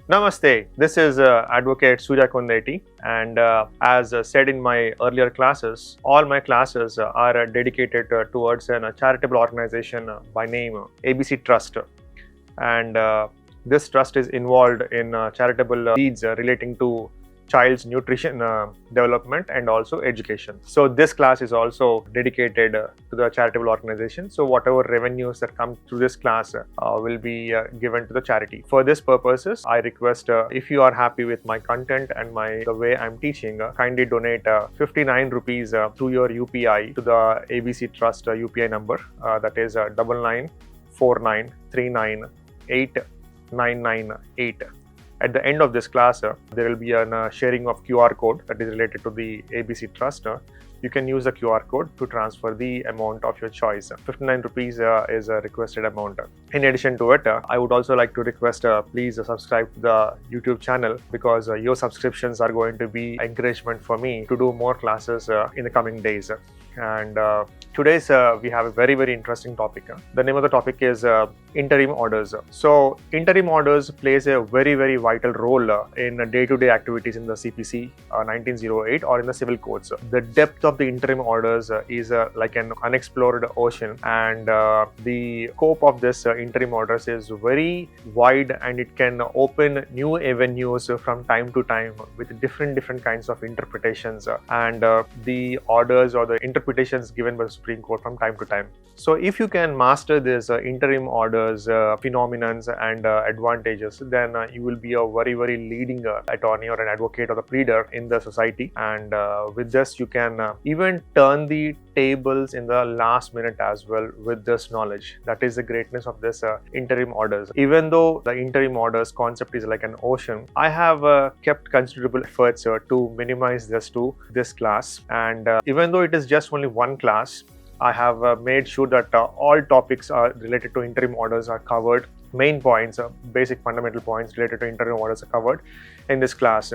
Namaste, this is Advocate Surya Kundeti, and as said in my earlier classes, all my classes are dedicated towards a charitable organization by name ABC Trust, and this trust is involved in charitable deeds relating to child's nutrition development and also education. So this class is also dedicated to the charitable organization. So whatever revenues that come through this class will be given to the charity. For this purposes, I request if you are happy with my content and the way I'm teaching, kindly donate 59 rupees through your UPI to the ABC Trust UPI number, that is 9949398998. At the end of this class, there will be a sharing of QR code that is related to the ABC Trust. You can use the QR code to transfer the amount of your choice. 59 rupees is a requested amount. In addition to it, I would also like to request please subscribe to the YouTube channel, because your subscriptions are going to be encouragement for me to do more classes in the coming days. And today's we have a very interesting topic. The name of the topic is interim orders. So interim orders plays a very vital role in day-to-day activities in the CPC 1908 or in the civil courts. The depth of the interim orders is like an unexplored ocean, and the scope of this interim orders is very wide, and it can open new avenues from time to time with different kinds of interpretations and the orders or the interpretations given by the Supreme Court from time to time. So if you can master this interim orders phenomenons and advantages, then you will be a very leading attorney or an advocate or the pleader in the society. And with this, you can even turn the tables in the last minute as well with this knowledge. That is the greatness of this interim orders. Even though the interim orders concept is like an ocean, I have kept considerable efforts to minimize this to this class. And even though it is just only one class, I have made sure that all topics are related to interim orders are covered. Main points, basic fundamental points related to interim orders are covered in this class.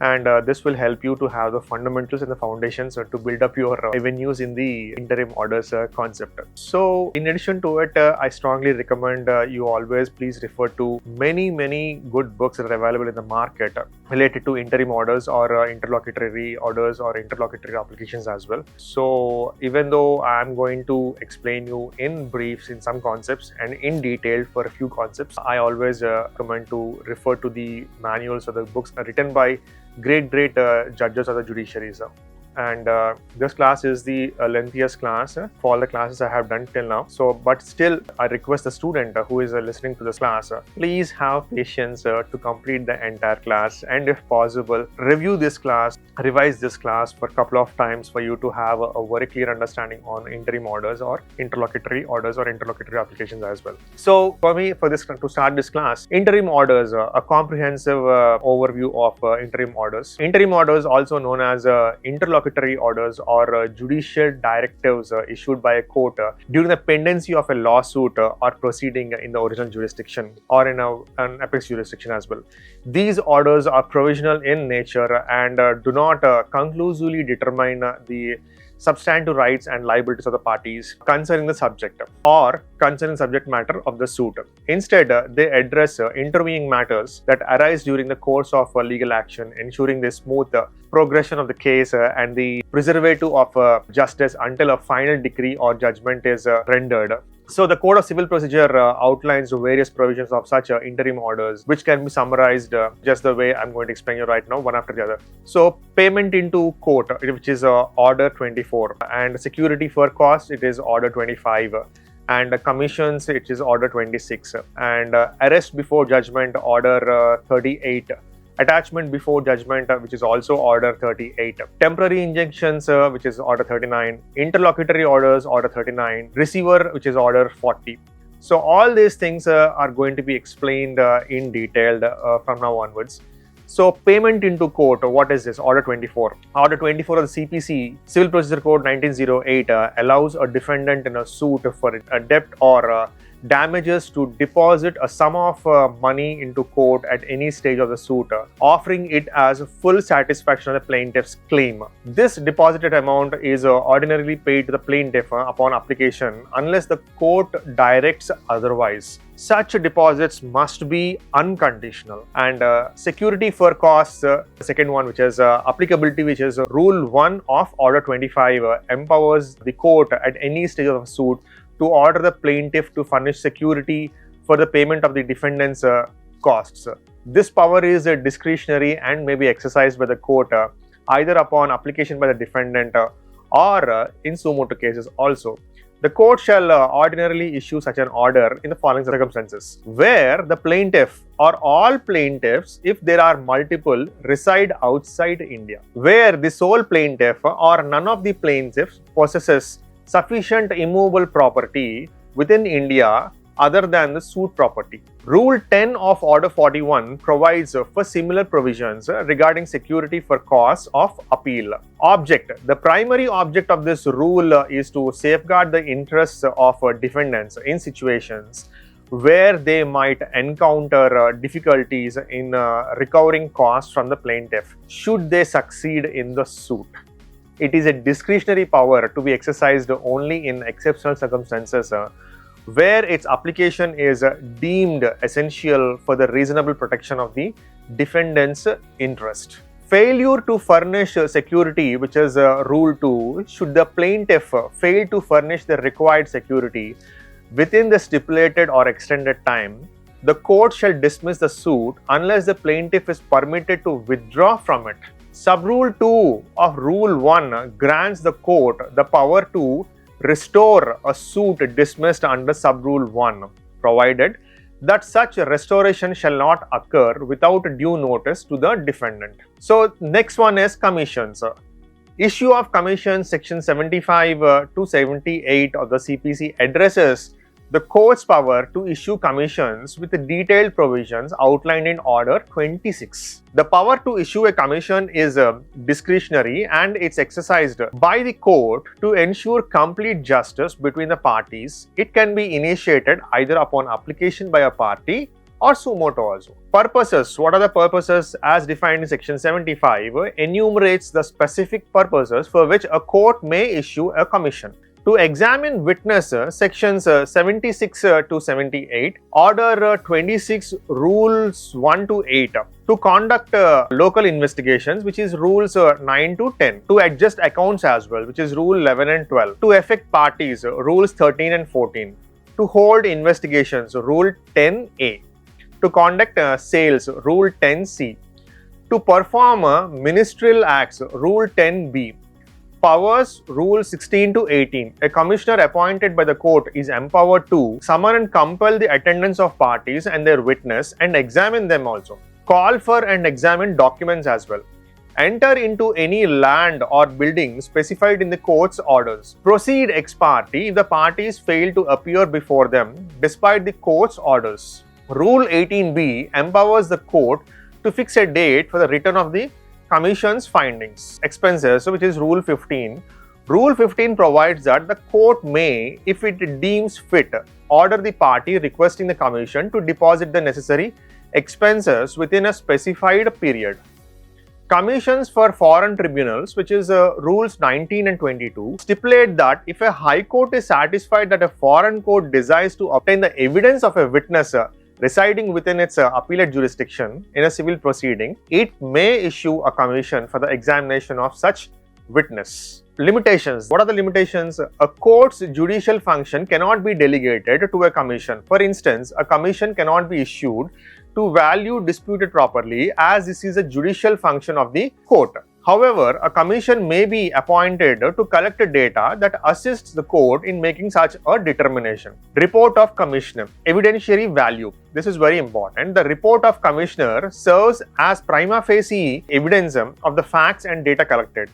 And this will help you to have the fundamentals and the foundations to build up your avenues in the interim orders concept. So in addition to it, I strongly recommend you always please refer to many good books that are available in the market related to interim orders or interlocutory orders or interlocutory applications as well. So even though I'm going to explain you in briefs in some concepts and in detail for a few concepts, I always recommend to refer to the manuals or the books written by great judges of the judiciaries. And this class is the lengthiest class for all the classes I have done till now. So, but still, I request the student who is listening to this class, please have patience to complete the entire class, and if possible, review this class, revise this class for a couple of times for you to have a very clear understanding on interim orders or interlocutory applications as well. So, for me, to start this class, interim orders, a comprehensive overview of interim orders. Interim orders, also known as interlocutory orders or judicial directives issued by a court during the pendency of a lawsuit or proceeding in the original jurisdiction or in an apex jurisdiction as well. These orders are provisional in nature and do not conclusively determine the substantive rights and liabilities of the parties concerning the subject or concerning subject matter of the suit. Instead, they address intervening matters that arise during the course of legal action, ensuring the smooth progression of the case and the preservative of justice until a final decree or judgment is rendered. So the Code of Civil Procedure outlines various provisions of such interim orders, which can be summarized just the way I'm going to explain you right now, one after the other. So payment into court, which is Order 24, and security for cost, it is Order 25, and commissions, it is Order 26, and arrest before judgment, Order 38. Attachment before judgment, which is also Order 38. Temporary injunctions, which is Order 39. Interlocutory orders, Order 39. Receiver, which is Order 40. So all these things are going to be explained in detail from now onwards. So payment into court, what is this? Order 24. Order 24 of the CPC, Civil Procedure Code 1908, allows a defendant in a suit for a debt or damages to deposit a sum of money into court at any stage of the suit, offering it as full satisfaction of the plaintiff's claim. This deposited amount is ordinarily paid to the plaintiff upon application unless the court directs otherwise. Such deposits must be unconditional. And security for costs, the second one, which is applicability, which is Rule 1 of Order 25, empowers the court at any stage of a suit to order the plaintiff to furnish security for the payment of the defendant's costs. This power is discretionary and may be exercised by the court either upon application by the defendant or in suo motu cases also. The court shall ordinarily issue such an order in the following circumstances: where the plaintiff or all plaintiffs, if there are multiple, reside outside India; where the sole plaintiff or none of the plaintiffs possesses sufficient immovable property within India other than the suit property. Rule 10 of Order 41 provides for similar provisions regarding security for costs of appeal. Object: the primary object of this rule is to safeguard the interests of defendants in situations where they might encounter difficulties in recovering costs from the plaintiff should they succeed in the suit. It is a discretionary power to be exercised only in exceptional circumstances where its application is deemed essential for the reasonable protection of the defendant's interest. Failure to furnish security, which is Rule 2, should the plaintiff fail to furnish the required security within the stipulated or extended time, the court shall dismiss the suit unless the plaintiff is permitted to withdraw from it. Sub-Rule 2 of Rule 1 grants the court the power to restore a suit dismissed under Sub-Rule 1, provided that such restoration shall not occur without due notice to the defendant. So, next one is commissions. Issue of commissions, section 75 to 78 of the CPC addresses the court's power to issue commissions with the detailed provisions outlined in Order 26. The power to issue a commission is discretionary and it's exercised by the court to ensure complete justice between the parties. It can be initiated either upon application by a party or suo motu also. Purposes. What are the purposes as defined in section 75? Enumerates the specific purposes for which a court may issue a commission. To examine witness, sections 76 to 78, Order 26, Rules 1 to 8. To conduct local investigations, which is Rules 9 to 10. To adjust accounts as well, which is Rule 11 and 12. To affect parties, Rules 13 and 14. To hold investigations, Rule 10A. To conduct sales, Rule 10C. To perform ministerial acts, Rule 10B. Powers, Rule 16 to 18. A commissioner appointed by the court is empowered to summon and compel the attendance of parties and their witness and examine them also. Call for and examine documents as well. Enter into any land or building specified in the court's orders. Proceed ex parte if the parties fail to appear before them despite the court's orders. Rule 18B empowers the court to fix a date for the return of the Commission's findings. Expenses, which is Rule 15. Rule 15 provides that the court may, if it deems fit, order the party requesting the Commission to deposit the necessary expenses within a specified period. Commissions for foreign tribunals, which is Rules 19 and 22, stipulate that if a High Court is satisfied that a foreign court desires to obtain the evidence of a witness residing within its appellate jurisdiction in a civil proceeding, it may issue a commission for the examination of such witness. Limitations. What are the limitations? A court's judicial function cannot be delegated to a commission. For instance, a commission cannot be issued to value disputed properly, as this is a judicial function of the court. However, a commission may be appointed to collect data that assists the court in making such a determination. Report of Commissioner. Evidentiary value. This is very important. The report of Commissioner serves as prima facie evidence of the facts and data collected.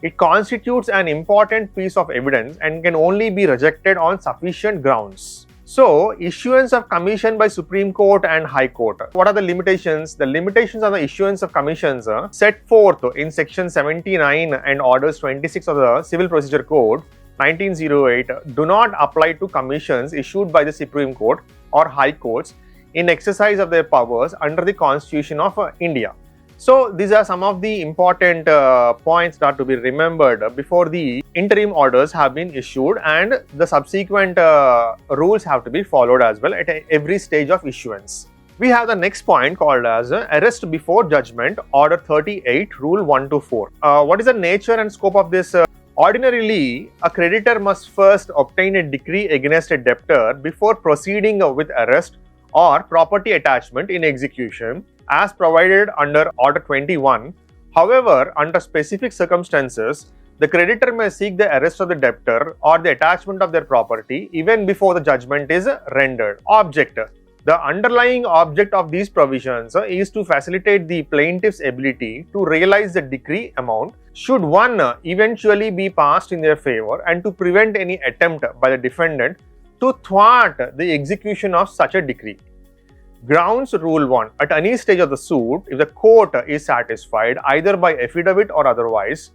It constitutes an important piece of evidence and can only be rejected on sufficient grounds. So, issuance of commission by Supreme Court and High Court. What are the limitations? The limitations on the issuance of commissions set forth in section 79 and orders 26 of the Civil Procedure Code 1908 do not apply to commissions issued by the Supreme Court or High Courts in exercise of their powers under the Constitution of India. So these are some of the important points that to be remembered before the interim orders have been issued, and the subsequent rules have to be followed as well at every stage of issuance. We have the next point called as Arrest Before Judgment, Order 38, Rule 1 to 4. What is the nature and scope of this? Ordinarily, a creditor must first obtain a decree against a debtor before proceeding with arrest or property attachment in execution as provided under Order 21. However, under specific circumstances, the creditor may seek the arrest of the debtor or the attachment of their property even before the judgment is rendered. Object. The underlying object of these provisions is to facilitate the plaintiff's ability to realize the decree amount should one eventually be passed in their favor, and to prevent any attempt by the defendant to thwart the execution of such a decree. Grounds Rule 1. At any stage of the suit, if the court is satisfied either by affidavit or otherwise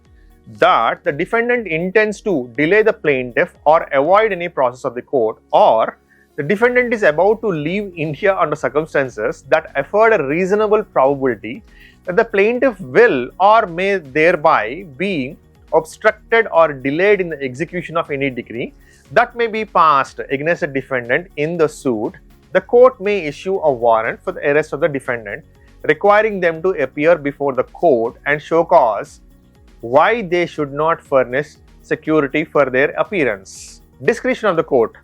that the defendant intends to delay the plaintiff or avoid any process of the court, or the defendant is about to leave India under circumstances that afford a reasonable probability that the plaintiff will or may thereby be obstructed or delayed in the execution of any decree that may be passed against the defendant in the suit, the court may issue a warrant for the arrest of the defendant, requiring them to appear before the court and show cause why they should not furnish security for their appearance. Discretion of the court.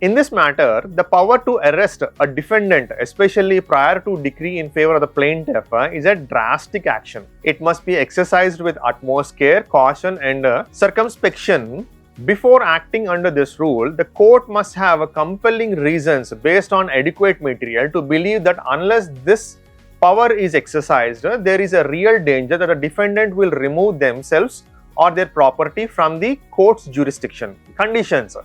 In this matter, the power to arrest a defendant, especially prior to decree in favor of the plaintiff, is a drastic action. It must be exercised with utmost care, caution, and circumspection. Before acting under this rule, the court must have compelling reasons based on adequate material to believe that unless this power is exercised, there is a real danger that the defendant will remove themselves or their property from the court's jurisdiction. Conditions.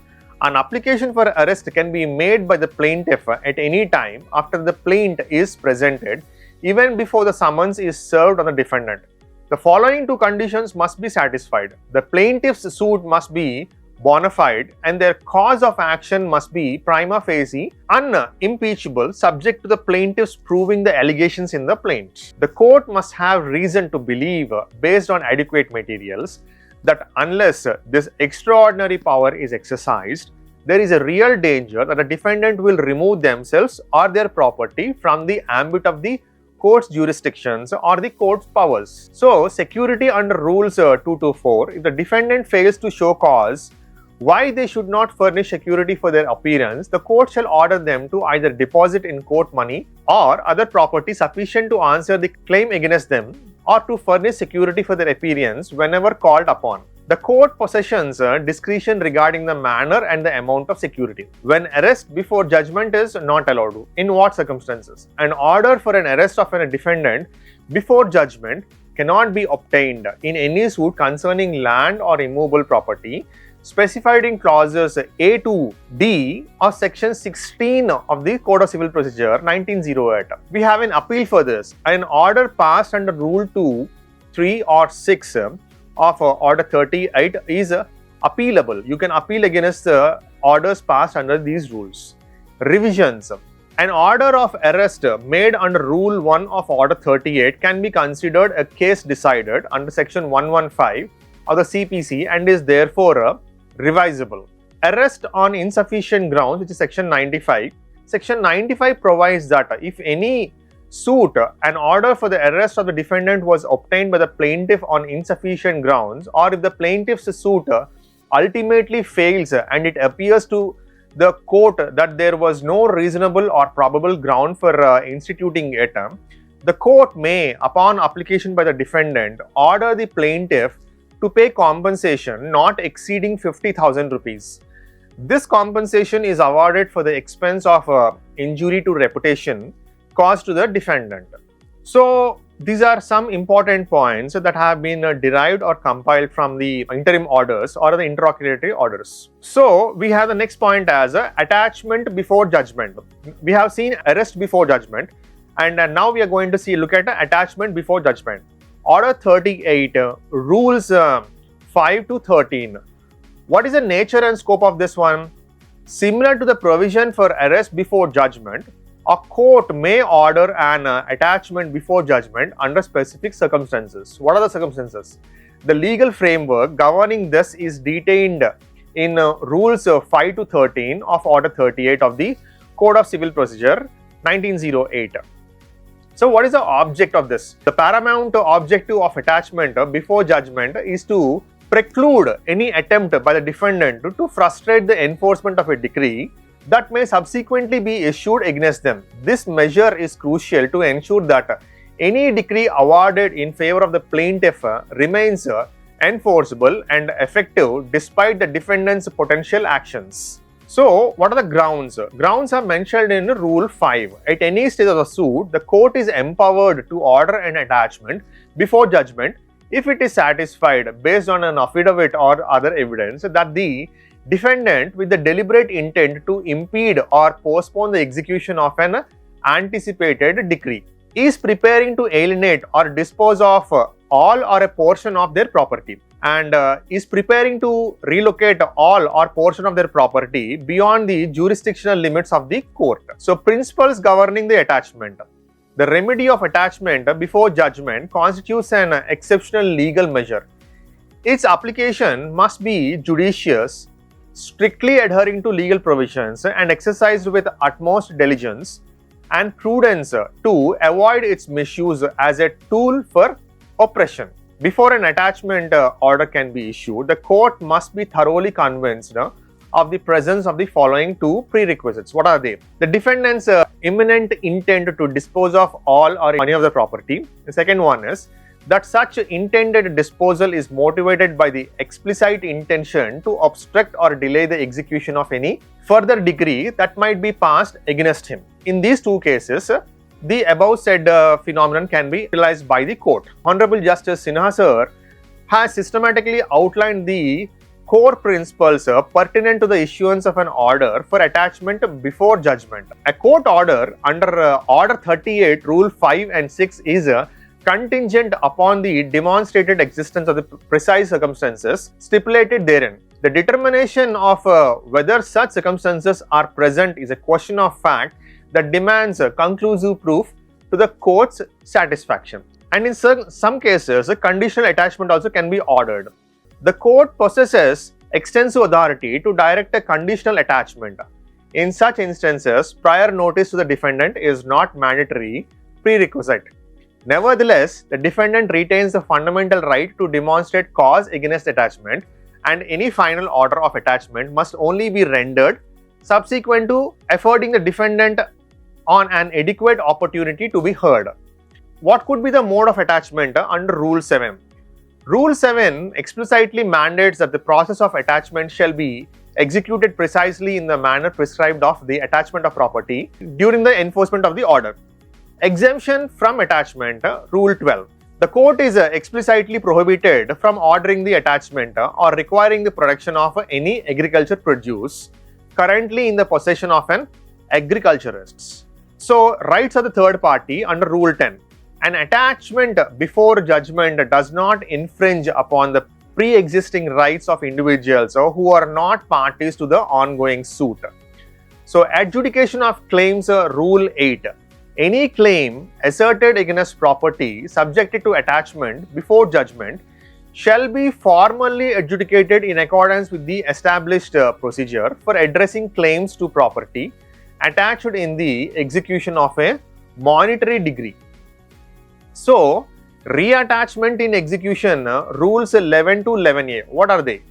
An application for arrest can be made by the plaintiff at any time after the plaint is presented, even before the summons is served on the defendant. The following two conditions must be satisfied. The plaintiff's suit must be bona fide and their cause of action must be prima facie unimpeachable, subject to the plaintiffs proving the allegations in the plaint. The court must have reason to believe, based on adequate materials, that unless this extraordinary power is exercised, there is a real danger that the defendant will remove themselves or their property from the ambit of the court's jurisdictions or the court's powers. So, security under Rules 2 to 4, if the defendant fails to show cause why they should not furnish security for their appearance, the court shall order them to either deposit in court money or other property sufficient to answer the claim against them, or to furnish security for their appearance whenever called upon. The court possessions discretion regarding the manner and the amount of security. When arrest before judgment is not allowed, in what circumstances? An order for an arrest of a defendant before judgment cannot be obtained in any suit concerning land or immovable property specified in clauses A to D of section 16 of the Code of Civil Procedure 1908. We have an appeal for this. An order passed under Rule 2, 3 or 6 of Order 38 is appealable. You can appeal against the orders passed under these rules. Revisions. An order of arrest made under Rule 1 of Order 38 can be considered a case decided under section 115 of the CPC and is therefore revisable. Arrest on insufficient grounds, which is section 95. Section 95 provides that if any suit, an order for the arrest of the defendant was obtained by the plaintiff on insufficient grounds, or if the plaintiff's suit ultimately fails and it appears to the court that there was no reasonable or probable ground for instituting it, the court may, upon application by the defendant, order the plaintiff to pay compensation not exceeding 50,000 rupees. This compensation is awarded for the expense of injury to reputation caused to the defendant. So, these are some important points that have been derived or compiled from the interim orders or the interlocutory orders. So, we have the next point as attachment before judgment. We have seen arrest before judgment, and now we are going to look at attachment before judgment. Order 38, Rules 5 to 13. What is the nature and scope of this one? Similar to the provision for arrest before judgment, a court may order an attachment before judgment under specific circumstances. What are the circumstances? The legal framework governing this is detailed in Rules 5 to 13 of Order 38 of the Code of Civil Procedure 1908. So what is the object of this? The paramount objective of attachment before judgment is to preclude any attempt by the defendant to frustrate the enforcement of a decree that may subsequently be issued against them. This measure is crucial to ensure that any decree awarded in favor of the plaintiff remains enforceable and effective despite the defendant's potential actions. So, what are the grounds? Grounds are mentioned in Rule 5. At any stage of the suit, the court is empowered to order an attachment before judgment if it is satisfied based on an affidavit or other evidence that the defendant, with the deliberate intent to impede or postpone the execution of an anticipated decree, is preparing to alienate or dispose of all or a portion of their property, and is preparing to relocate all or portion of their property beyond the jurisdictional limits of the court. So, principles governing the attachment. The remedy of attachment before judgment constitutes an exceptional legal measure. Its application must be judicious, strictly adhering to legal provisions, and exercised with utmost diligence and prudence to avoid its misuse as a tool for oppression. Before an attachment order can be issued, the court must be thoroughly convinced of the presence of the following two prerequisites. What are they? The defendant's imminent intent to dispose of all or any of the property. The second one is that such intended disposal is motivated by the explicit intention to obstruct or delay the execution of any further decree that might be passed against him. In these two cases, the above said phenomenon can be utilized by the court. Honorable Justice Sinha sir has systematically outlined the core principles pertinent to the issuance of an order for attachment before judgment. A court order under Order 38, Rule 5 and 6 is contingent upon the demonstrated existence of the precise circumstances stipulated therein. The determination of whether such circumstances are present is a question of fact that demands conclusive proof to the court's satisfaction. And in some cases, a conditional attachment also can be ordered. The court possesses extensive authority to direct a conditional attachment. In such instances, prior notice to the defendant is not mandatory prerequisite. Nevertheless, the defendant retains the fundamental right to demonstrate cause against attachment, and any final order of attachment must only be rendered subsequent to affording the defendant on an adequate opportunity to be heard. What could be the mode of attachment under Rule 7? Rule 7 explicitly mandates that the process of attachment shall be executed precisely in the manner prescribed of the attachment of property during the enforcement of the order. Exemption from attachment, Rule 12. The court is explicitly prohibited from ordering the attachment or requiring the production of any agriculture produce currently in the possession of an agriculturist. So, rights of the third party under Rule 10. An attachment before judgment does not infringe upon the pre-existing rights of individuals who are not parties to the ongoing suit. So, adjudication of claims, Rule 8. Any claim asserted against property subjected to attachment before judgment shall be formally adjudicated in accordance with the established procedure for addressing claims to property attached in the execution of a monetary degree. So, reattachment in execution, Rules 11 to 11A. What are they?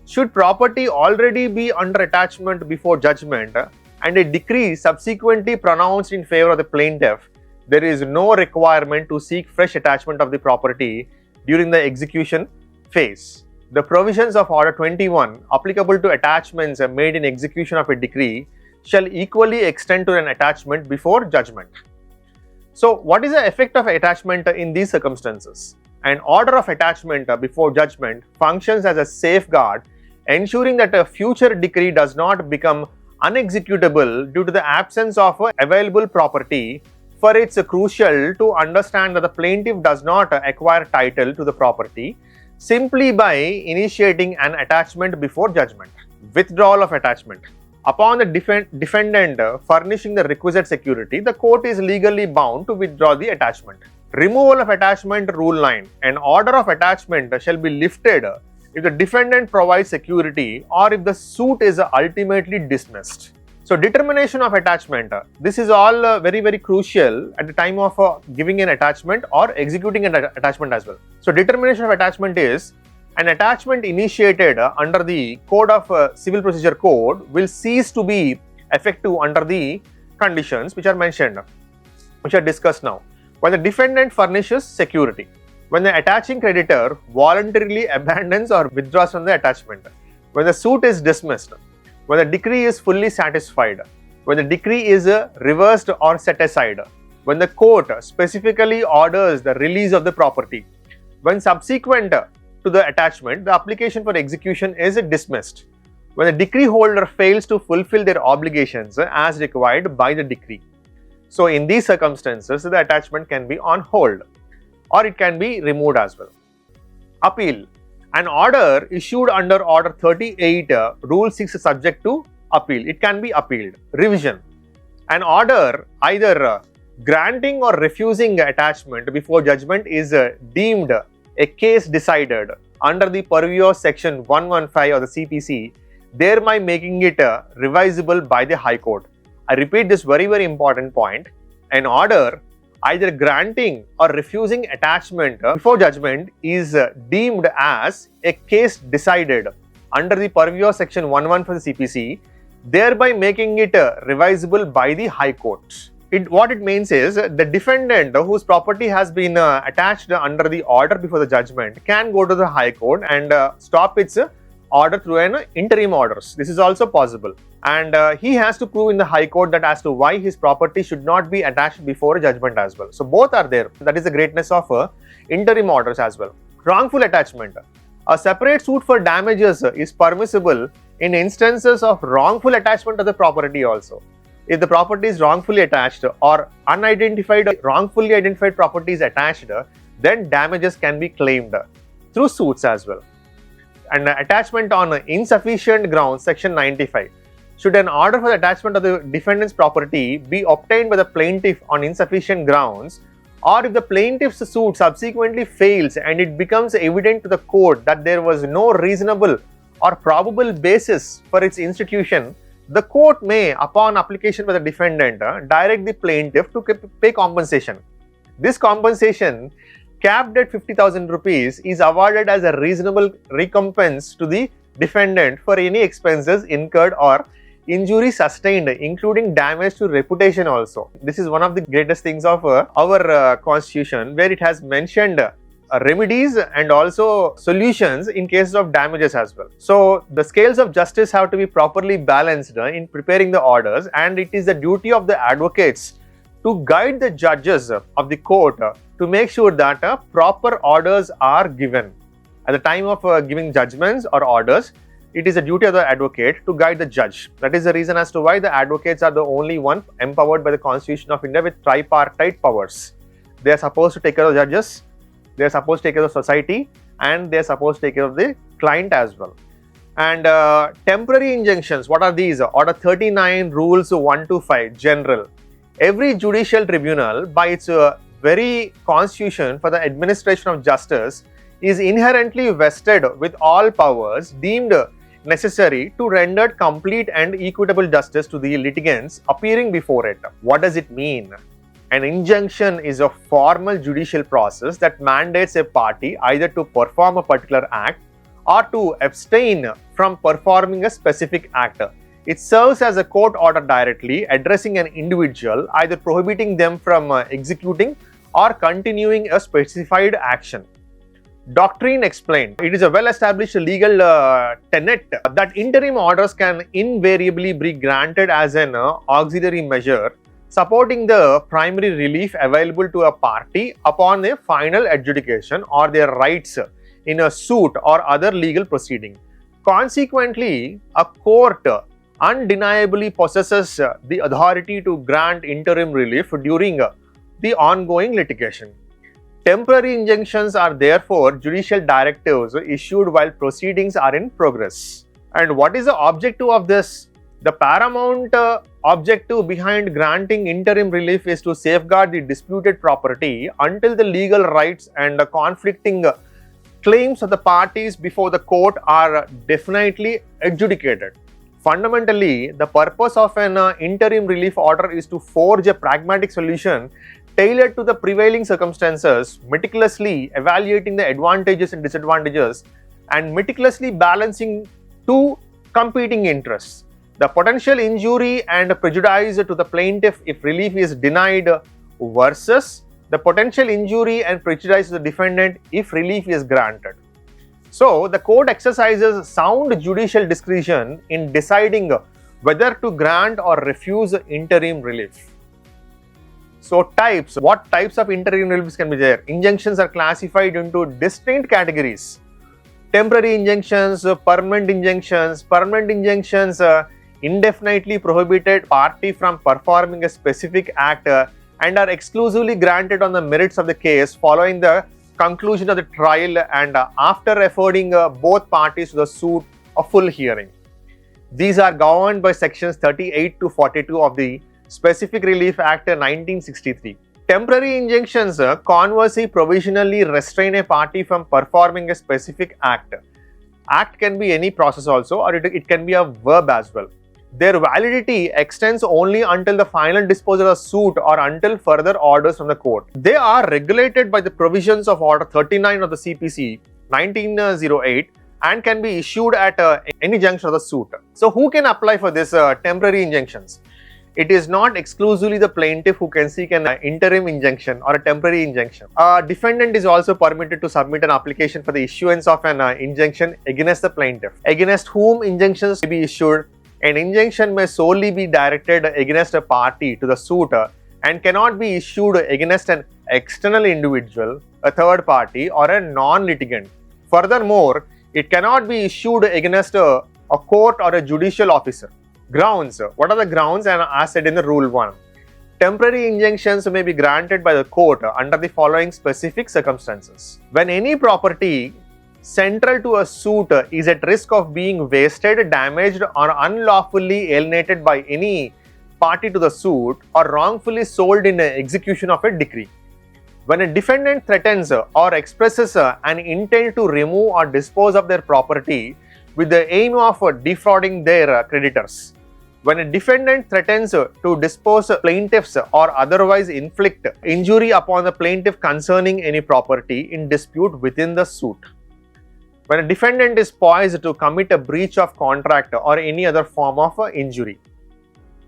Should property already be under attachment before judgment and a decree subsequently pronounced in favor of the plaintiff, there is no requirement to seek fresh attachment of the property during the execution phase. The provisions of Order 21 applicable to attachments made in execution of a decree shall equally extend to an attachment before judgment. So, what is the effect of attachment in these circumstances? An order of attachment before judgment functions as a safeguard, ensuring that a future decree does not become unexecutable due to the absence of available property, for it's crucial to understand that the plaintiff does not acquire title to the property simply by initiating an attachment before judgment. Withdrawal of attachment. Upon the defendant furnishing the requisite security, the court is legally bound to withdraw the attachment. Removal of attachment. Rule 9. An order of attachment shall be lifted if the defendant provides security or if the suit is ultimately dismissed. So, determination of attachment. This is all very crucial at the time of giving an attachment or executing an attachment as well. So, determination of attachment is an attachment initiated under the Code of Civil Procedure Code will cease to be effective under the conditions which are mentioned, which are discussed now. When the defendant furnishes security, when the attaching creditor voluntarily abandons or withdraws from the attachment, when the suit is dismissed, when the decree is fully satisfied, when the decree is reversed or set aside, when the court specifically orders the release of the property, when subsequent to the attachment, the application for execution is dismissed, when the decree holder fails to fulfill their obligations as required by the decree. So, in these circumstances, the attachment can be on hold or it can be removed as well. Appeal. An order issued under Order 38, Rule 6 is subject to appeal. It can be appealed. Revision. An order either granting or refusing attachment before judgment is deemed a case decided under the purview of Section 115 of the CPC, thereby making it revisable by the High Court. I repeat this very important point. An order either granting or refusing attachment before judgment is deemed as a case decided under the purview of Section 115 for the CPC, thereby making it revisable by the High Court. What it means is the defendant whose property has been attached under the order before the judgment can go to the High Court and stop its order through an interim orders. This is also possible, and he has to prove in the High Court that as to why his property should not be attached before a judgment as well. So both are there. That is the greatness of interim orders as well. Wrongful attachment. A separate suit for damages is permissible in instances of wrongful attachment of the property also. If the property is wrongfully attached or wrongfully identified property is attached, then damages can be claimed through suits as well. And attachment on insufficient grounds, Section 95. Should an order for the attachment of the defendant's property be obtained by the plaintiff on insufficient grounds, or if the plaintiff's suit subsequently fails and it becomes evident to the court that there was no reasonable or probable basis for its institution, the court may, upon application by the defendant, direct the plaintiff to pay compensation. This compensation, capped at 50,000 rupees, is awarded as a reasonable recompense to the defendant for any expenses incurred or injury sustained, including damage to reputation also. This is one of the greatest things of our constitution, where it has mentioned remedies and also solutions in cases of damages as well. So the scales of justice have to be properly balanced in preparing the orders, and it is the duty of the advocates to guide the judges of the court to make sure that proper orders are given. At the time of giving judgments or orders, it is a duty of the advocate to guide the judge. That is the reason as to why the advocates are the only one empowered by the Constitution of India with tripartite powers. They are supposed to take care of the judges, they are supposed to take care of society, and they are supposed to take care of the client as well. And temporary injunctions, what are these? Order 39, Rules 1 to 5, General. Every judicial tribunal, by its very constitution for the administration of justice, is inherently vested with all powers deemed necessary to render complete and equitable justice to the litigants appearing before it. What does it mean? An injunction is a formal judicial process that mandates a party either to perform a particular act or to abstain from performing a specific act. It serves as a court order directly addressing an individual, either prohibiting them from executing or continuing a specified action. Doctrine explained. It is a well-established legal tenet that interim orders can invariably be granted as an auxiliary measure supporting the primary relief available to a party upon a final adjudication or their rights in a suit or other legal proceeding. Consequently, a court undeniably possesses the authority to grant interim relief during the ongoing litigation. Temporary injunctions are therefore judicial directives issued while proceedings are in progress. And what is the objective of this? The paramount objective behind granting interim relief is to safeguard the disputed property until the legal rights and the conflicting claims of the parties before the court are definitely adjudicated. Fundamentally, the purpose of an interim relief order is to forge a pragmatic solution tailored to the prevailing circumstances, meticulously evaluating the advantages and disadvantages and meticulously balancing two competing interests: the potential injury and prejudice to the plaintiff if relief is denied versus the potential injury and prejudice to the defendant if relief is granted. So, the court exercises sound judicial discretion in deciding whether to grant or refuse interim relief. So, what types of interim reliefs can be there? Injunctions are classified into distinct categories: temporary injunctions, permanent injunctions. Permanent injunctions indefinitely prohibited party from performing a specific act and are exclusively granted on the merits of the case following the conclusion of the trial and after affording both parties to the suit a full hearing. These are governed by sections 38 to 42 of the Specific Relief Act 1963. Temporary injunctions conversely provisionally restrain a party from performing a specific act. Act can be any process also, or it can be a verb as well. Their validity extends only until the final disposal of suit or until further orders from the court. They are regulated by the provisions of Order 39 of the CPC 1908 and can be issued at any juncture of the suit. So, who can apply for this temporary injunctions? It is not exclusively the plaintiff who can seek an interim injunction or a temporary injunction. A defendant is also permitted to submit an application for the issuance of an injunction against the plaintiff, against whom injunctions may be issued. An injunction may solely be directed against a party to the suit and cannot be issued against an external individual, a third party, or a non-litigant. Furthermore, it cannot be issued against a court or a judicial officer. Grounds. What are the grounds? And as said in the Rule 1. Temporary injunctions may be granted by the court under the following specific circumstances. When any property central to a suit is at risk of being wasted, damaged, or unlawfully alienated by any party to the suit or wrongfully sold in execution of a decree. When a defendant threatens or expresses an intent to remove or dispose of their property with the aim of defrauding their creditors. When a defendant threatens to dispose plaintiffs or otherwise inflict injury upon the plaintiff concerning any property in dispute within the suit. When a defendant is poised to commit a breach of contract or any other form of injury.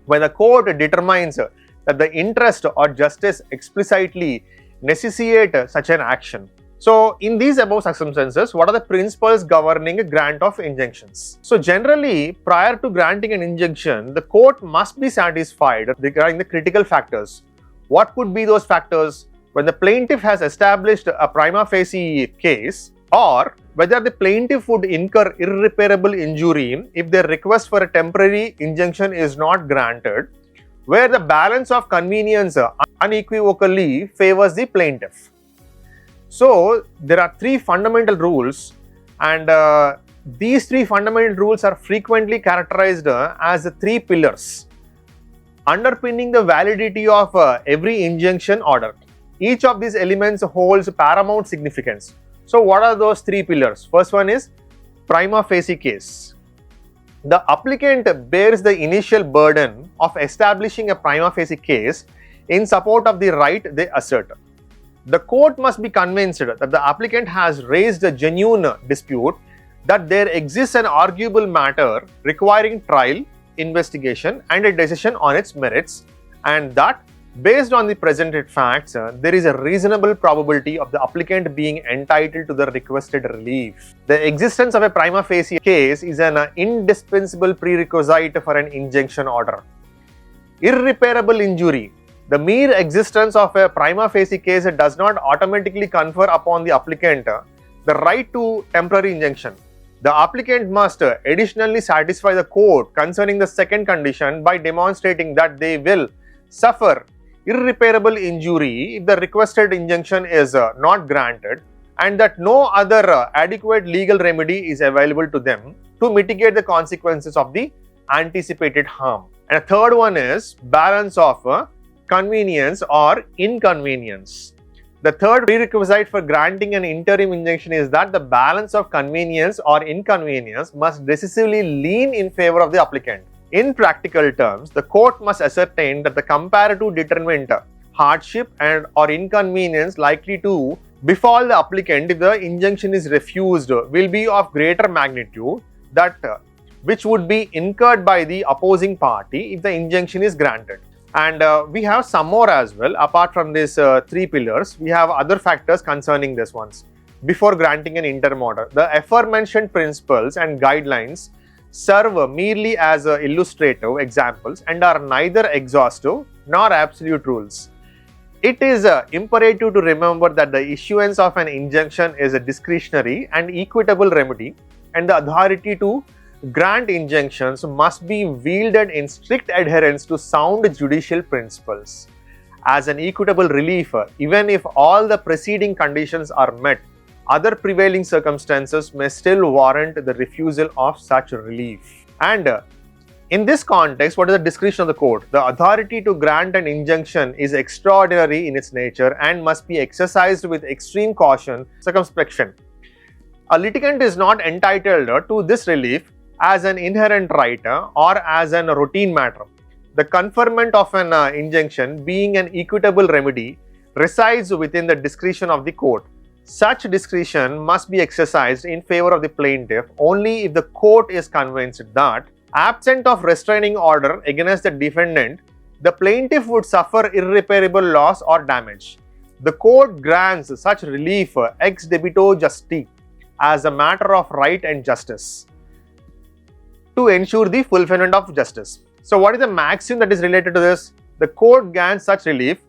When the court determines that the interest or justice explicitly necessitate such an action. So, in these above circumstances, what are the principles governing a grant of injunctions? So, generally, prior to granting an injunction, the court must be satisfied regarding the critical factors. What could be those factors? When the plaintiff has established a prima facie case, or whether the plaintiff would incur irreparable injury if their request for a temporary injunction is not granted, where the balance of convenience unequivocally favors the plaintiff. So, there are three fundamental rules, and these three fundamental rules are frequently characterized as the three pillars underpinning the validity of every injunction order. Each of these elements holds paramount significance. So, what are those three pillars? First one is prima facie case. The applicant bears the initial burden of establishing a prima facie case in support of the right they assert. The court must be convinced that the applicant has raised a genuine dispute, that there exists an arguable matter requiring trial, investigation, and a decision on its merits, and that based on the presented facts, there is a reasonable probability of the applicant being entitled to the requested relief. The existence of a prima facie case is an indispensable prerequisite for an injunction order. Irreparable injury. The mere existence of a prima facie case does not automatically confer upon the applicant the right to temporary injunction. The applicant must additionally satisfy the court concerning the second condition by demonstrating that they will suffer irreparable injury if the requested injunction is not granted and that no other adequate legal remedy is available to them to mitigate the consequences of the anticipated harm. And a third one is balance of convenience or inconvenience. The third prerequisite for granting an interim injunction is that the balance of convenience or inconvenience must decisively lean in favor of the applicant. In practical terms, the court must ascertain that the comparative determinant hardship and or inconvenience likely to befall the applicant if the injunction is refused will be of greater magnitude that which would be incurred by the opposing party if the injunction is granted. And we have some more as well. Apart from these three pillars, we have other factors concerning this ones. Before granting an interim order, the aforementioned principles and guidelines serve merely as illustrative examples and are neither exhaustive nor absolute rules. It is imperative to remember that the issuance of an injunction is a discretionary and equitable remedy, and the authority to grant injunctions must be wielded in strict adherence to sound judicial principles. As an equitable relief, even if all the preceding conditions are met, other prevailing circumstances may still warrant the refusal of such relief. And in this context, what is the discretion of the court? The authority to grant an injunction is extraordinary in its nature and must be exercised with extreme caution, circumspection. A litigant is not entitled to this relief as an inherent right or as a routine matter. The conferment of an injunction, being an equitable remedy, resides within the discretion of the court. Such discretion must be exercised in favor of the plaintiff only if the court is convinced that, absent of restraining order against the defendant, the plaintiff would suffer irreparable loss or damage. The court grants such relief ex debito justi as a matter of right and justice to ensure the fulfillment of justice. So what is the maxim that is related to this? The court grants such relief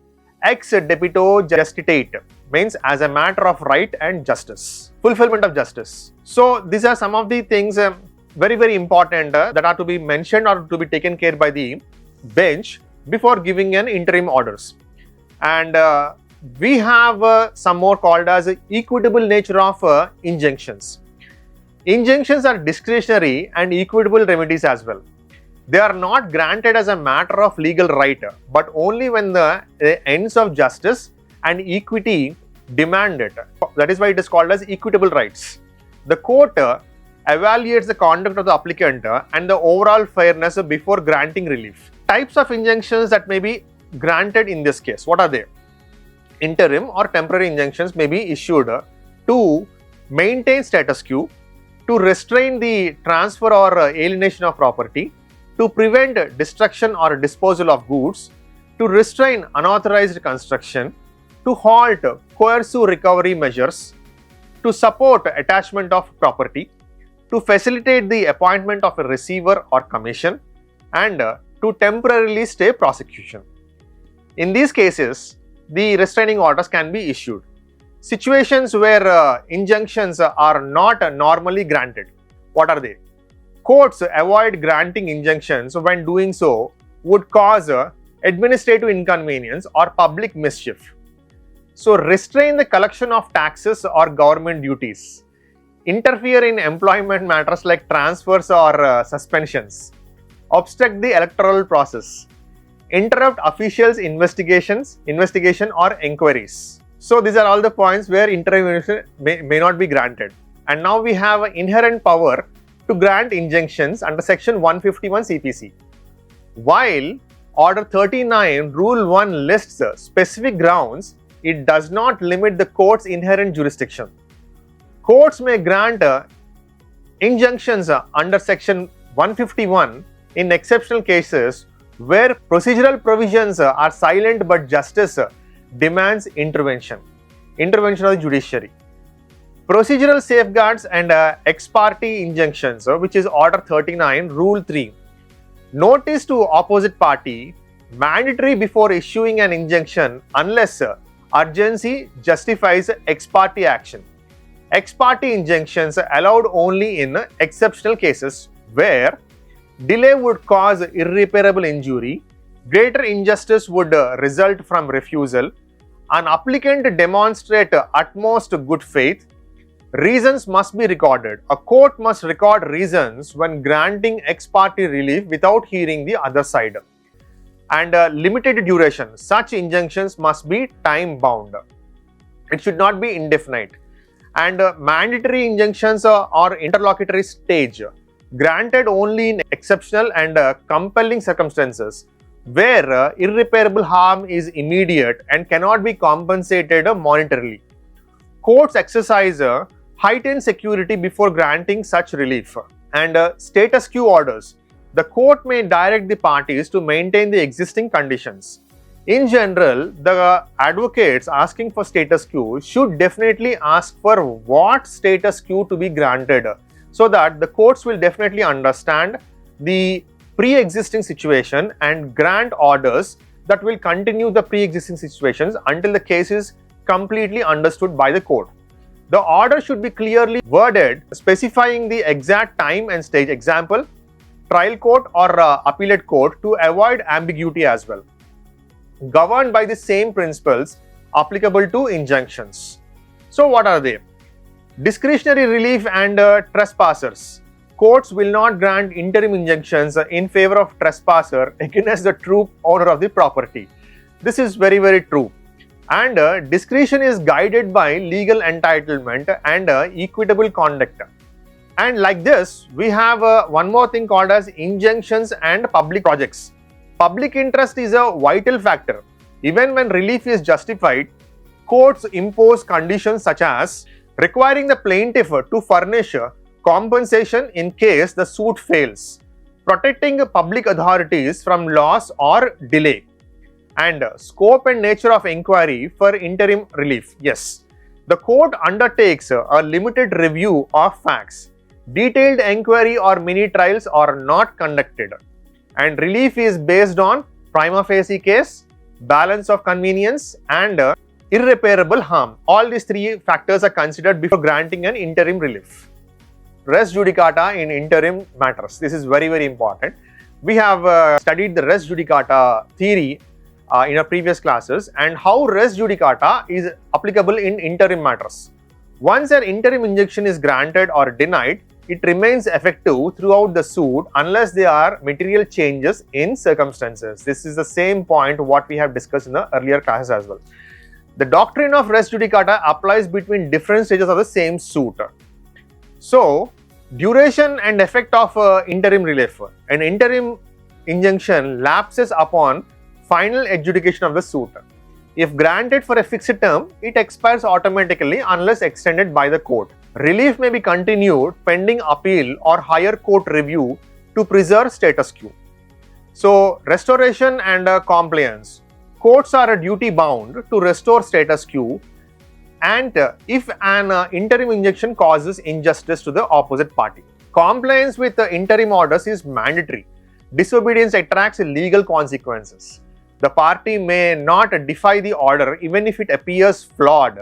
ex debito justitate, means as a matter of right and justice, fulfillment of justice. So these are some of the things very important that are to be mentioned or to be taken care by the bench before giving an interim orders. And we have some more called as equitable nature of injunctions. Injunctions are discretionary and equitable remedies as well. They are not granted as a matter of legal right, but only when the ends of justice and equity demand it. That is why it is called as equitable rights. The court evaluates the conduct of the applicant and the overall fairness before granting relief. Types of injunctions that may be granted in this case, what are they? Interim or temporary injunctions may be issued to maintain status quo, to restrain the transfer or alienation of property, to prevent destruction or disposal of goods, to restrain unauthorized construction, to halt coercive recovery measures, to support attachment of property, to facilitate the appointment of a receiver or commission, and to temporarily stay prosecution. In these cases, the restraining orders can be issued. Situations where injunctions are not normally granted. What are they? Courts avoid granting injunctions when doing so would cause administrative inconvenience or public mischief. So restrain the collection of taxes or government duties. Interfere in employment matters like transfers or suspensions. Obstruct the electoral process. Interrupt officials' investigation or inquiries. So these are all the points where intervention may not be granted. And now we have an inherent power to grant injunctions under section 151 CPC. While Order 39 Rule 1 lists specific grounds, it does not limit the court's inherent jurisdiction. Courts may grant injunctions under section 151 in exceptional cases where procedural provisions are silent but justice demands intervention of the judiciary. Procedural safeguards and ex parte injunctions, which is Order 39, Rule 3. Notice to opposite party mandatory before issuing an injunction unless urgency justifies ex parte action. Ex parte injunctions allowed only in exceptional cases where delay would cause irreparable injury, Greater injustice would result from refusal. An applicant demonstrate utmost good faith. Reasons must be recorded. A court must record reasons when granting ex parte relief without hearing the other side. And limited duration. Such injunctions must be time bound. It should not be indefinite. And mandatory injunctions are interlocutory stage, granted only in exceptional and compelling circumstances where irreparable harm is immediate and cannot be compensated monetarily. Courts exercise heightened security before granting such relief. And status quo orders. The court may direct the parties to maintain the existing conditions. In general, the advocates asking for status quo should definitely ask for what status quo to be granted, so that the courts will definitely understand the pre-existing situation and grant orders that will continue the pre-existing situations until the case is completely understood by the court. The order should be clearly worded, specifying the exact time and stage, example, trial court or appellate court, to avoid ambiguity as well. Governed by the same principles applicable to injunctions. So what are they? Discretionary relief and trespassers. Courts will not grant interim injunctions in favor of trespasser against the true owner of the property. This is very, very true. And discretion is guided by legal entitlement and equitable conduct. And like this, we have one more thing called as injunctions and public projects. Public interest is a vital factor. Even when relief is justified, courts impose conditions such as requiring the plaintiff to furnish compensation in case the suit fails, protecting public authorities from loss or delay, and scope and nature of inquiry for interim relief. Yes, the court undertakes a limited review of facts. Detailed inquiry or mini trials are not conducted. And relief is based on prima facie case, balance of convenience, and irreparable harm. All these three factors are considered before granting an interim relief. Res judicata in interim matters. This is very, very important. We have studied the res judicata theory in our previous classes, and how res judicata is applicable in interim matters. Once an interim injunction is granted or denied, it remains effective throughout the suit unless there are material changes in circumstances. This is the same point what we have discussed in the earlier classes as well. The doctrine of res judicata applies between different stages of the same suit. So, duration and effect of interim relief. An interim injunction lapses upon final adjudication of the suit. If granted for a fixed term, it expires automatically unless extended by the court. Relief may be continued pending appeal or higher court review to preserve status quo. So, restoration and compliance. Courts are duty bound to restore status quo, and if an interim injunction causes injustice to the opposite party. Compliance with the interim orders is mandatory. Disobedience attracts legal consequences. The party may not defy the order even if it appears flawed.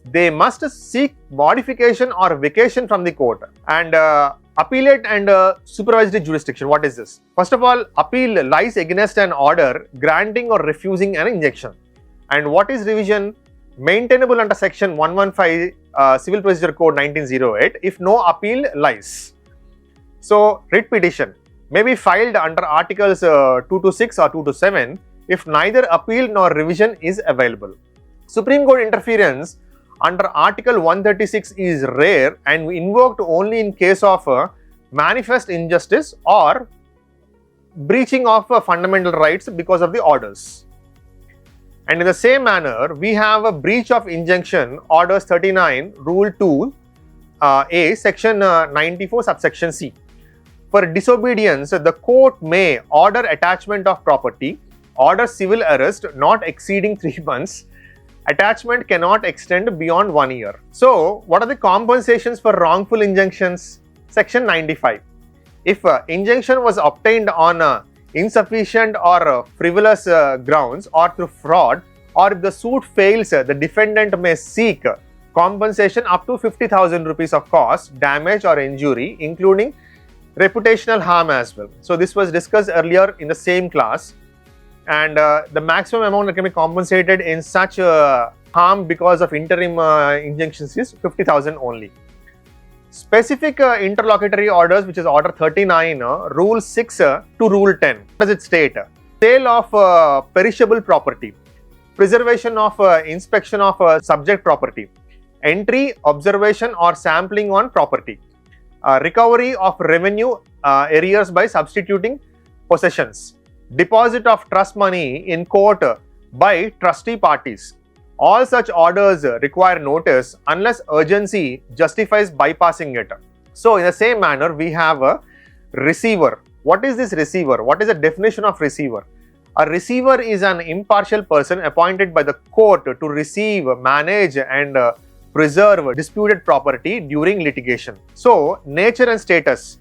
They must seek modification or vacation from the court. And appellate and supervisory jurisdiction. What is this? First of all, appeal lies against an order granting or refusing an injunction. And what is revision? Maintainable under section 115 Civil Procedure Code 1908 if no appeal lies. So, writ petition may be filed under articles 226 or 227 if neither appeal nor revision is available. Supreme Court interference under Article 136 is rare and invoked only in case of manifest injustice or breaching of fundamental rights because of the orders. And in the same manner, we have a breach of injunction, Orders 39, Rule 2, A, Section 94, Subsection C. For disobedience, the court may order attachment of property, order civil arrest not exceeding 3 months. Attachment cannot extend beyond 1 year. So, what are the compensations for wrongful injunctions? Section 95. If injunction was obtained on insufficient or frivolous grounds or through fraud, or if the suit fails, the defendant may seek compensation up to 50,000 rupees of cost, damage or injury, including reputational harm as well. So, this was discussed earlier in the same class. and the maximum amount that can be compensated in such harm because of interim injunctions is 50,000 only. Specific interlocutory orders, which is Order 39, Rule 6 to Rule 10. What does it state? Sale of perishable property, preservation of inspection of subject property, entry, observation or sampling on property, recovery of revenue arrears by substituting possessions, deposit of trust money in court by trustee parties. All such orders require notice unless urgency justifies bypassing it. So, in the same manner, we have a receiver. What is this receiver? What is the definition of receiver? A receiver is an impartial person appointed by the court to receive, manage and preserve disputed property during litigation. So, nature and status: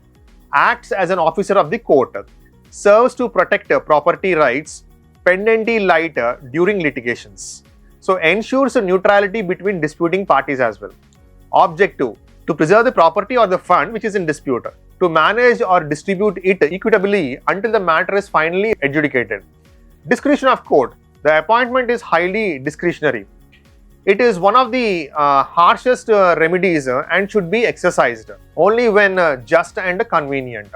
acts as an officer of the court, serves to protect property rights pendenti lite during litigations. So, ensures neutrality between disputing parties as well. Objective: to preserve the property or the fund which is in dispute, to manage or distribute it equitably until the matter is finally adjudicated. Discretion of court: the appointment is highly discretionary. It is one of the harshest remedies and should be exercised only when just and convenient,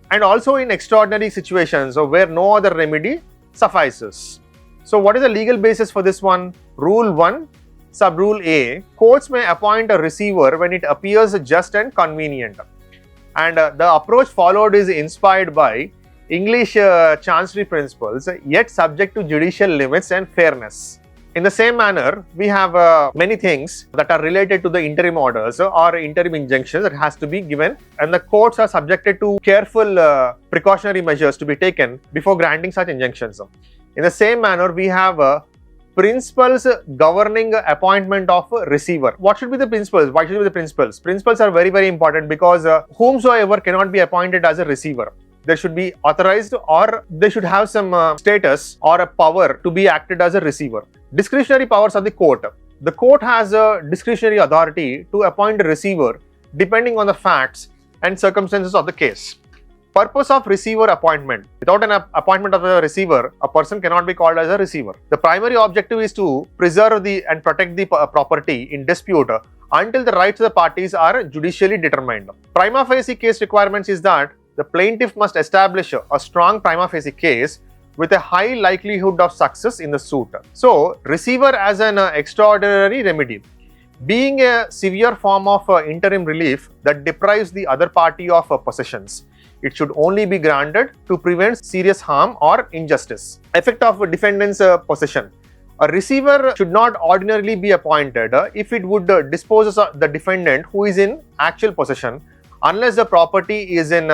and also in extraordinary situations where no other remedy suffices. So, what is the legal basis for this one? Rule 1, Sub-Rule A: courts may appoint a receiver when it appears just and convenient. And the approach followed is inspired by English chancery principles, yet subject to judicial limits and fairness. In the same manner, we have many things that are related to the interim orders or interim injunctions that has to be given, and the courts are subjected to careful precautionary measures to be taken before granting such injunctions. In the same manner, we have principles governing appointment of a receiver. What should be the principles? Why should be the principles? Principles are very, very important because whomsoever cannot be appointed as a receiver. They should be authorized or they should have some status or a power to be acted as a receiver. Discretionary powers of the court. The court has a discretionary authority to appoint a receiver depending on the facts and circumstances of the case. Purpose of receiver appointment. Without an appointment of a receiver, a person cannot be called as a receiver. The primary objective is to preserve and protect the property in dispute until the rights of the parties are judicially determined. Prima facie case requirements is that the plaintiff must establish a strong prima facie case with a high likelihood of success in the suit. So, receiver as an extraordinary remedy. Being a severe form of interim relief that deprives the other party of possessions, it should only be granted to prevent serious harm or injustice. Effect of a defendant's possession. A receiver should not ordinarily be appointed if it would dispose of the defendant who is in actual possession unless the property is in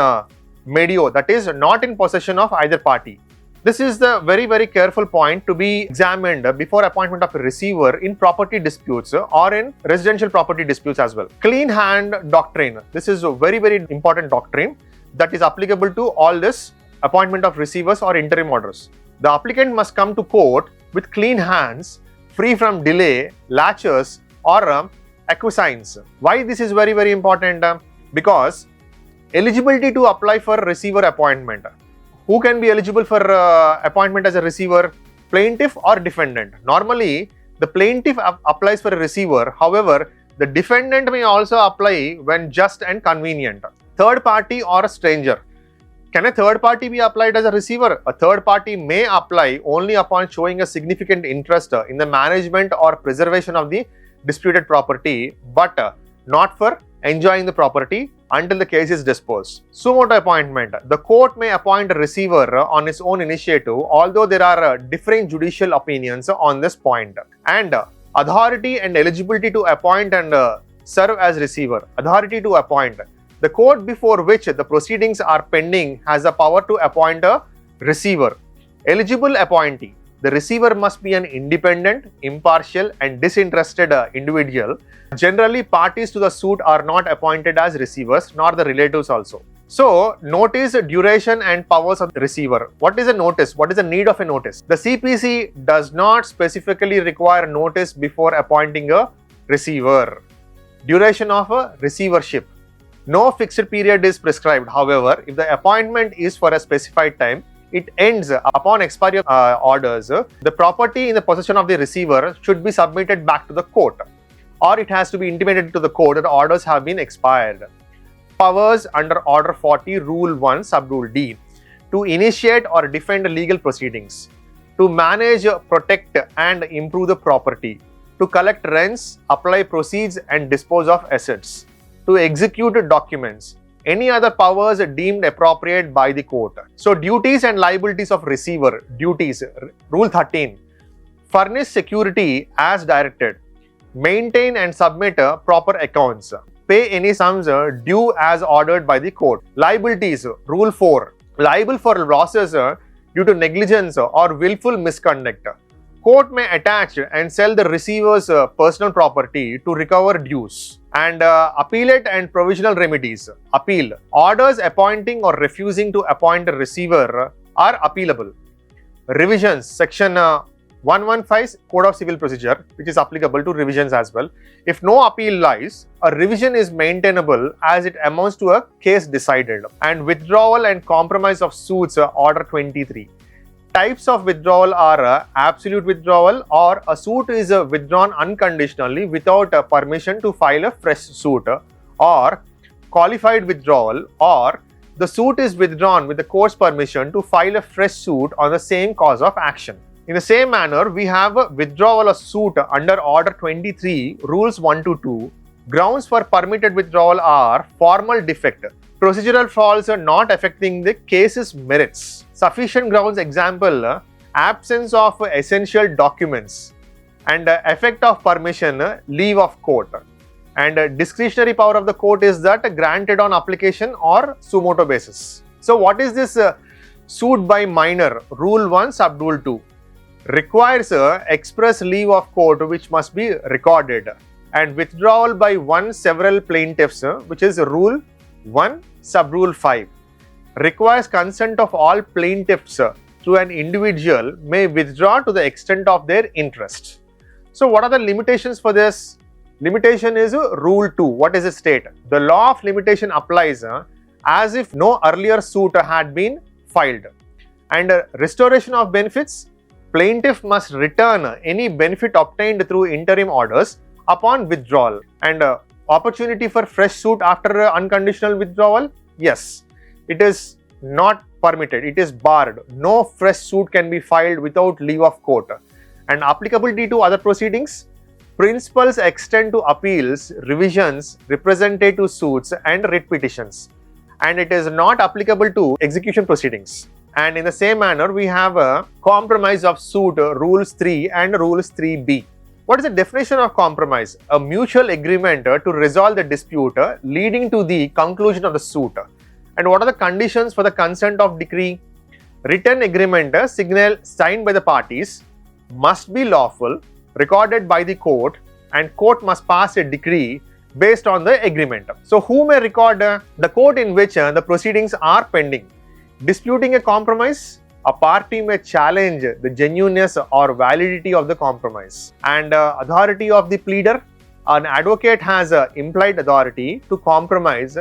medio, that is not in possession of either party. This is the very, very careful point to be examined before appointment of a receiver in property disputes or in residential property disputes as well. Clean hand doctrine. This is a very, very important doctrine that is applicable to all this appointment of receivers or interim orders. The applicant must come to court with clean hands, free from delay, laches or acquiescence. Why this is very, very important? Because eligibility to apply for receiver appointment. Who can be eligible for appointment as a receiver? Plaintiff or defendant. Normally, the plaintiff applies for a receiver. However, the defendant may also apply when just and convenient. Third party or a stranger. Can a third party be applied as a receiver? A third party may apply only upon showing a significant interest in the management or preservation of the disputed property, but not for enjoying the property until the case is disposed. Suo motu appointment. The court may appoint a receiver on its own initiative, although there are differing judicial opinions on this point. And authority and eligibility to appoint and serve as receiver. Authority to appoint. The court before which the proceedings are pending has the power to appoint a receiver. Eligible appointee. The receiver must be an independent, impartial and disinterested individual. Generally, parties to the suit are not appointed as receivers, nor the relatives also. So, notice, duration and powers of the receiver. What is a notice? What is the need of a notice? The CPC does not specifically require notice before appointing a receiver. Duration of a receivership. No fixed period is prescribed. However, if the appointment is for a specified time, it ends upon expiry of orders. The property in the possession of the receiver should be submitted back to the court, or it has to be intimated to the court that the orders have been expired. Powers under Order 40, Rule 1, Sub-Rule D, to initiate or defend legal proceedings, to manage, protect and improve the property, to collect rents, apply proceeds and dispose of assets, to execute documents, any other powers deemed appropriate by the court. So duties and liabilities of receiver. Duties. Rule 13. Furnish security as directed. Maintain and submit proper accounts. Pay any sums due as ordered by the court. Liabilities. Rule 4. Liable for losses due to negligence or willful misconduct. Court may attach and sell the receiver's personal property to recover dues. And appellate and provisional remedies. Appeal. Orders appointing or refusing to appoint a receiver are appealable. Revisions. Section 115 Code of Civil Procedure, which is applicable to revisions as well. If no appeal lies, a revision is maintainable as it amounts to a case decided. And withdrawal and compromise of suits, Order 23. Types of withdrawal are absolute withdrawal, or a suit is withdrawn unconditionally without permission to file a fresh suit, or qualified withdrawal, or the suit is withdrawn with the court's permission to file a fresh suit on the same cause of action. In the same manner, we have a withdrawal of suit under Order 23, Rules 1 to 2. Grounds for permitted withdrawal are formal defect, procedural faults not affecting the case's merits. Sufficient grounds, example, absence of essential documents, and effect of permission, leave of court. And discretionary power of the court is that granted on application or suo motu basis. So what is this suit by minor? Rule 1, Sub-Rule 2. Requires express leave of court which must be recorded, and withdrawal by one several plaintiffs, which is Rule 1, Sub-Rule 5. Requires consent of all plaintiffs through an individual may withdraw to the extent of their interest. So what are the limitations for this? Limitation is Rule 2. What does it state? The law of limitation applies as if no earlier suit had been filed. And restoration of benefits, plaintiff must return any benefit obtained through interim orders upon withdrawal. And opportunity for fresh suit after unconditional withdrawal? Yes, it is not permitted. It is barred. No fresh suit can be filed without leave of court. And applicability to other proceedings? Principles extend to appeals, revisions, representative suits and writ petitions. And it is not applicable to execution proceedings. And in the same manner, we have a compromise of suit, Rules 3 and Rules 3b. What is the definition of compromise? A mutual agreement to resolve the dispute leading to the conclusion of the suit. And what are the conditions for the consent of decree? Written agreement signed by the parties must be lawful, recorded by the court, and court must pass a decree based on the agreement. So who may record? The court in which the proceedings are pending. Disputing a compromise, a party may challenge the genuineness or validity of the compromise. And authority of the pleader, an advocate has implied authority to compromise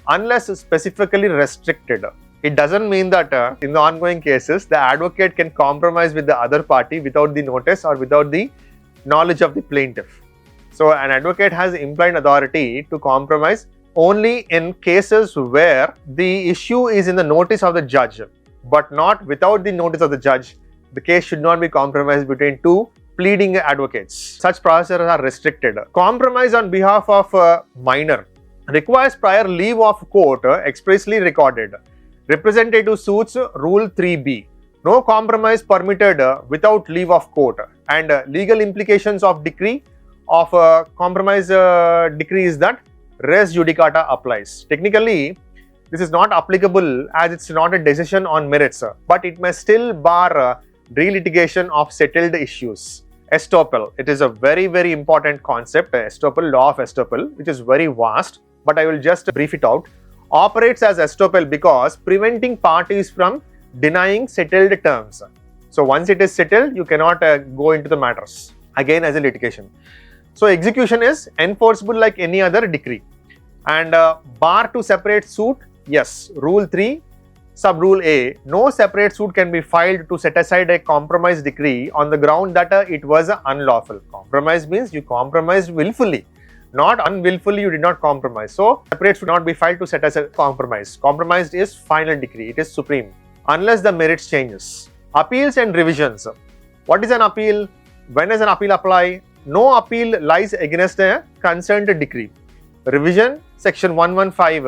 unless specifically restricted. It doesn't mean that in the ongoing cases, the advocate can compromise with the other party without the notice or without the knowledge of the plaintiff. So an advocate has implied authority to compromise only in cases where the issue is in the notice of the judge, but not without the notice of the judge. The case should not be compromised between two pleading advocates. Such procedures are restricted. Compromise on behalf of a minor requires prior leave of court expressly recorded. Representative suits, Rule 3b. No compromise permitted without leave of court. And legal implications of decree of compromise decree is that res judicata applies. Technically, this is not applicable as it's not a decision on merits, but it may still bar relitigation of settled issues. Estoppel. It is a very, very important concept, estoppel, law of estoppel, which is very vast, but I will just brief it out. Operates as estoppel because preventing parties from denying settled terms. So once it is settled, you cannot go into the matters again as a litigation. So execution is enforceable like any other decree. And bar to separate suit, yes, Rule 3, Sub-rule A, no separate suit can be filed to set aside a compromise decree on the ground that it was unlawful. Compromise means you compromised willfully, not unwillfully you did not compromise. So, separate suit not be filed to set aside compromise. Compromised is final decree, it is supreme, unless the merits changes. Appeals and revisions. What is an appeal? When does an appeal apply? No appeal lies against a concerned decree. Revision, section 115,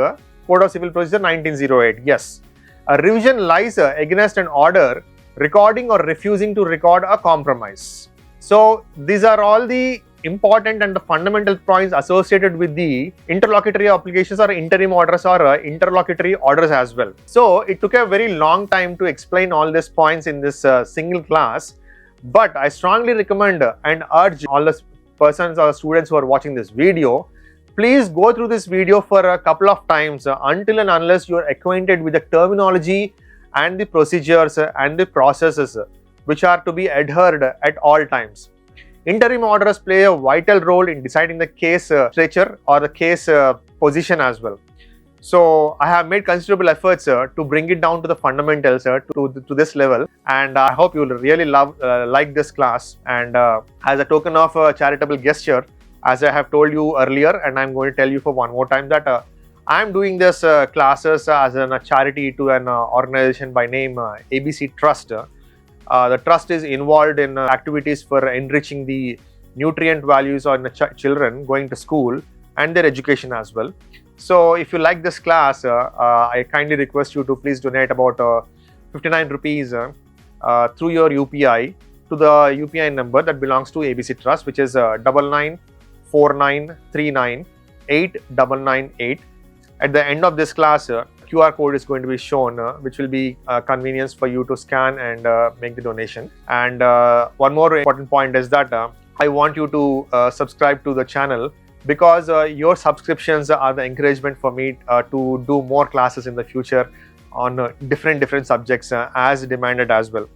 Code of Civil Procedure 1908. Yes. A revision lies against an order recording or refusing to record a compromise. So, these are all the important and the fundamental points associated with the interlocutory applications or interim orders or interlocutory orders as well. So, it took a very long time to explain all these points in this single class. But I strongly recommend and urge all the persons or students who are watching this video, please go through this video for a couple of times until and unless you are acquainted with the terminology and the procedures and the processes which are to be adhered at all times. Interim orders play a vital role in deciding the case stature or the case position as well. So, I have made considerable efforts to bring it down to the fundamentals to this level, and I hope you will really like this class. And as a token of charitable gesture, as I have told you earlier, and I am going to tell you for one more time that I am doing this classes as a charity to an organization by name ABC Trust. The trust is involved in activities for enriching the nutrient values on the children going to school and their education as well. So, if you like this class, I kindly request you to please donate about 59 rupees through your UPI to the UPI number that belongs to ABC Trust, which is 9949398998. At the end of this class, QR code is going to be shown, which will be convenience for you to scan and make the donation. And one more important point is that I want you to subscribe to the channel, because your subscriptions are the encouragement for me to do more classes in the future on different subjects as demanded as well.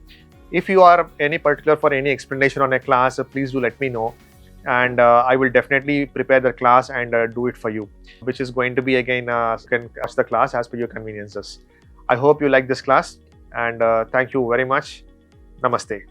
If you are any particular for any explanation on a class, please do let me know, and I will definitely prepare the class and do it for you, which is going to be again can catch the class as per your conveniences. I hope you like this class, and thank you very much. Namaste.